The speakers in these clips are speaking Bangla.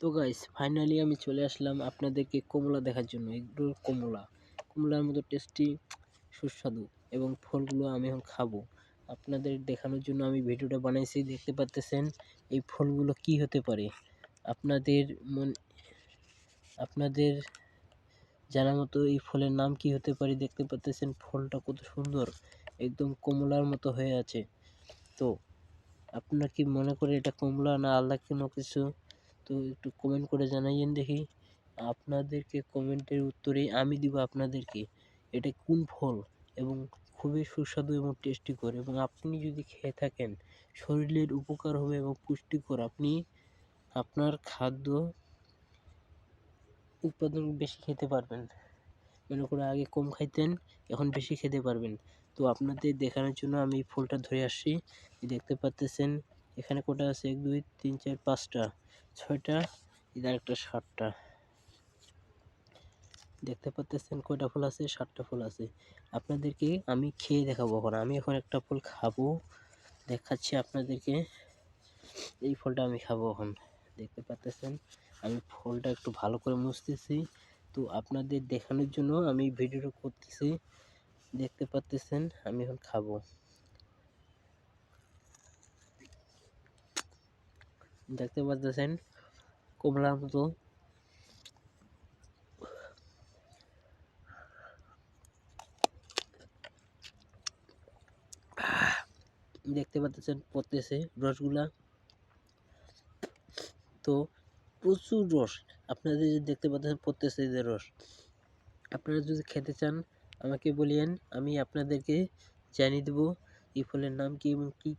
তো গাইস ফাইনালি আমি চলে আসলাম আপনাদেরকে কমলা দেখার জন্য। এগুলো কমলার মতো টেস্টি, সুস্বাদু এবং ফলগুলো আমি এখন খাবো। আপনাদের দেখানোর জন্য আমি ভিডিওটা বানাইছি। দেখতে পাচ্তেছেন এই ফলগুলো কি হতে পারে। আপনাদের জানার মতো এই ফলের নাম কি হতে পারে। দেখতে পাচ্তেছেন ফলটা কত সুন্দর, একদম কমলার মতো হয়ে আছে। তো আপনার কি মনে করে এটা কমলা না আলাদা কোনো কিছু? তো একটু কমেন্ট করে জানাইয়েন দেখি। আপনাদেরকে কমেন্টের উত্তরে আমি দিব আপনাদেরকে এটা কোন ফল এবং খুবই সুস্বাদু এবং টেস্টিকর, এবং আপনি যদি খেয়ে থাকেন শরীরের উপকার হবে এবং পুষ্টিকর। আপনি আপনার খাদ্য উৎপাদন বেশি খেতে পারবেন। মনে করে আগে কম খাইতেন, এখন বেশি খেতে পারবেন। তো আপনাদের দেখানোর জন্য আমি এই ফলটা ধরে আসছি। দেখতে পাচ্তেছেন এখানে কটা আছে, 1 2 3 4 5টা 6টা, এদের একটা 7টা। দেখতে পাচ্তেছেন কয়টা ফুল আছে, 7টা ফুল আছে। আপনাদেরকে আমি খেয়ে দেখাবো। আমি এখন একটা ফল খাবো, দেখাচ্ছি আপনাদেরকে। এই ফলটা আমি খাবো এখন। দেখতে পাচ্তেছেন আমি ফলটা একটু ভালো করে মুছতেছি। তো আপনাদের দেখানোর জন্য আমি ভিডিওটা করতেছি। দেখতে পাচ্তেছেন আমি এখন খাবো। দেখতে পাচ্তেছেন কমলার মতো। দেখতে পাচ্তেছেন পড়তেছে রসগুলা, তো প্রচুর রস। আপনাদের দেখতে পাচ্ছেন পড়তেছে যে রস। আপনারা যদি খেতে চান আমাকে বলিয়েন, আমি আপনাদেরকে জানিয়ে দেব এই ফলের নাম কি এবং কি।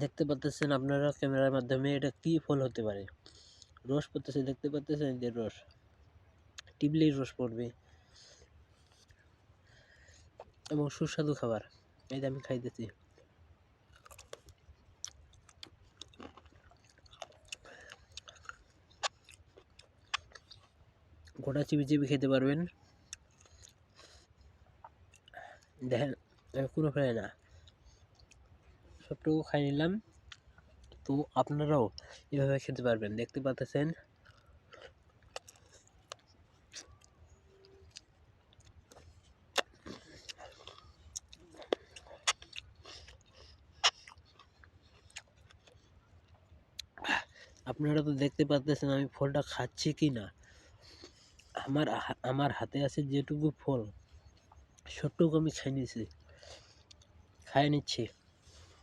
দেখতে পাচ্ছেন আপনারা ক্যামেরার মাধ্যমে এটা কি ফল হতে পারে। রস পড়তেছে, দেখতে পাচ্ছেন যে রস টিপলেই রস পড়বে এবং সুস্বাদু খাবার। এই যে আমি খাইতেছি। গোটা চিবি চিবি খেতে পারবেন। দেখেন কোনো ফেলে না, সবটুকু খাই নিলাম। তো আপনারাও এভাবে খেতে পারবেন। দেখতে পাচ্ছেন আপনারা তো দেখতে পাচ্ছেন আমি ফলটা খাচ্ছি কি না। আমার হাতে আছে যেটুকু ফল সবটুকু আমি খাই নিচ্ছি।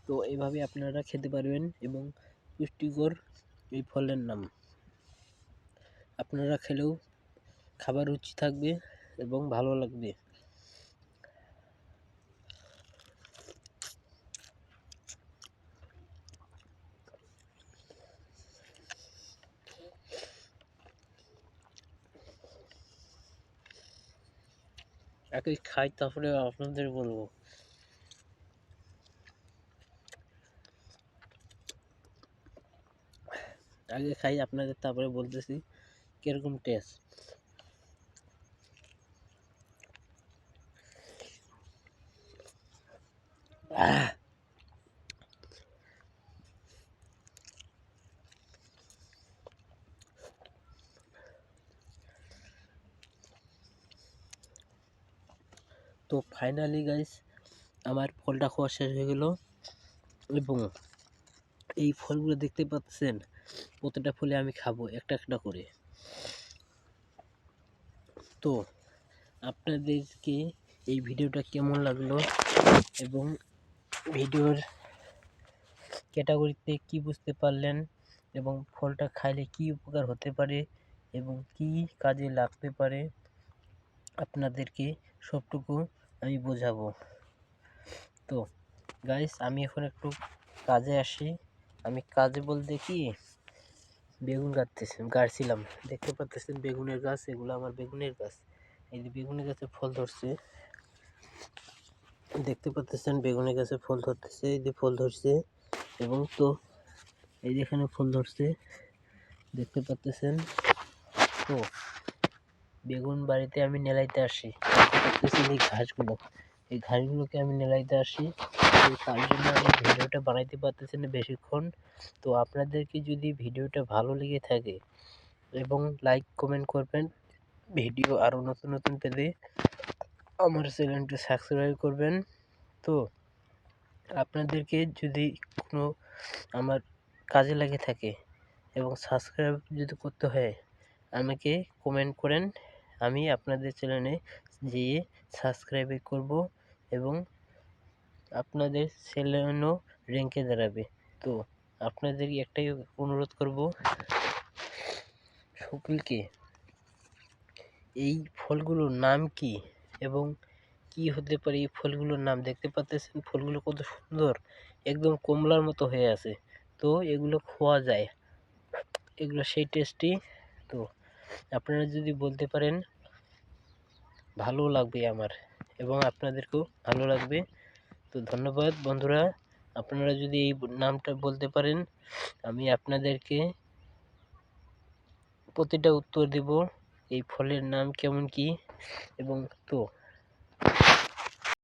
তো এভাবে আপনারা খেতে পারবেন এবং পুষ্টিকর এই ফলের নাম। আপনারা খেলেও খাবার রুচি থাকবে এবং ভালো লাগবে। আগে খাই তারপরে আপনাদের বলবো। আগে খাই আপনাদের, তারপরে বলতেছি কিরকম টেস্ট। তো ফাইনালি গাইস আমার ফলটা খাওয়া শেষ হয়ে গেল, এবং এই ফলগুলো দেখতে পাচ্ছেন প্রতিটা ফলে আমি খাবো একটা একটা করে। তো আপনাদেরকে এই ভিডিওটা কেমন লাগলো এবং ভিডিওর ক্যাটাগরিতে কি বুঝতে পারলেন এবং ফলটা খাইলে কি উপকার হতে পারে এবং কি কাজে লাগতে পারে, আপনাদেরকে সবটুকু আমি বোঝাবো। তো গাইস আমি এখন একটু কাজে আসি। আমি কাজে বলতে কি বেগুন গাড়ছিলাম। দেখতে পাচ্ছেন বেগুনের গাছ, এগুলো আমার বেগুনের গাছ। এই যে বেগুনের গাছে ফল ধরছে। দেখতে পাচ্ছেন বেগুনের গাছে ফুল ধরতেছে, এই যে ফুল ধরছে এবং তো এই যে এখানে ফুল ধরছে দেখতে পাচ্ছেন। তো বেগুন বাড়িতে আমি নেলাইতে আসি, দেখতেছেন এই ঘাসগুলোকে আমি নেলাইতে আসি। তো তার জন্য আমি ভিডিওটা বানাইতে পারতেছি না বেশিক্ষণ। তো আপনাদেরকে যদি ভিডিওটা ভালো লেগে থাকে এবং লাইক কমেন্ট করবেন, ভিডিও আরও নতুন নতুন পেলে আমার চ্যানেলটা সাবস্ক্রাইব করবেন। তো আপনাদেরকে যদি কোনো আমার কাজে লাগে থাকে এবং সাবস্ক্রাইব যদি করতে হয় আমাকে কমেন্ট করেন, আমি আপনাদের চ্যানেলে যেয়ে সাবস্ক্রাইব করব এবং আপনাদের চ্যানেলও র্যাঙ্কে দাঁড়াবে। তো আপনাদের একটাই অনুরোধ করব সকলকে, এই ফলগুলোর নাম কি এবং কি হতে পারে এই ফলগুলোর নাম দেখতে পাচ্ছেন, ফলগুলো কত সুন্দর, একদম কমলার মতো হয়ে আছে। তো এগুলো খাওয়া যায়, এগুলো সেই টেস্টি। তো আপনারা যদি বলতে পারেন ভালো লাগবে আমার এবং আপনাদেরকেও ভালো লাগবে। তো ধন্যবাদ বন্ধুরা, আপনারা যদি এই নামটা বলতে পারেন আমি আপনাদেরকে প্রতিটা উত্তর দেব এই ফলের নাম কেমন কি এবং তো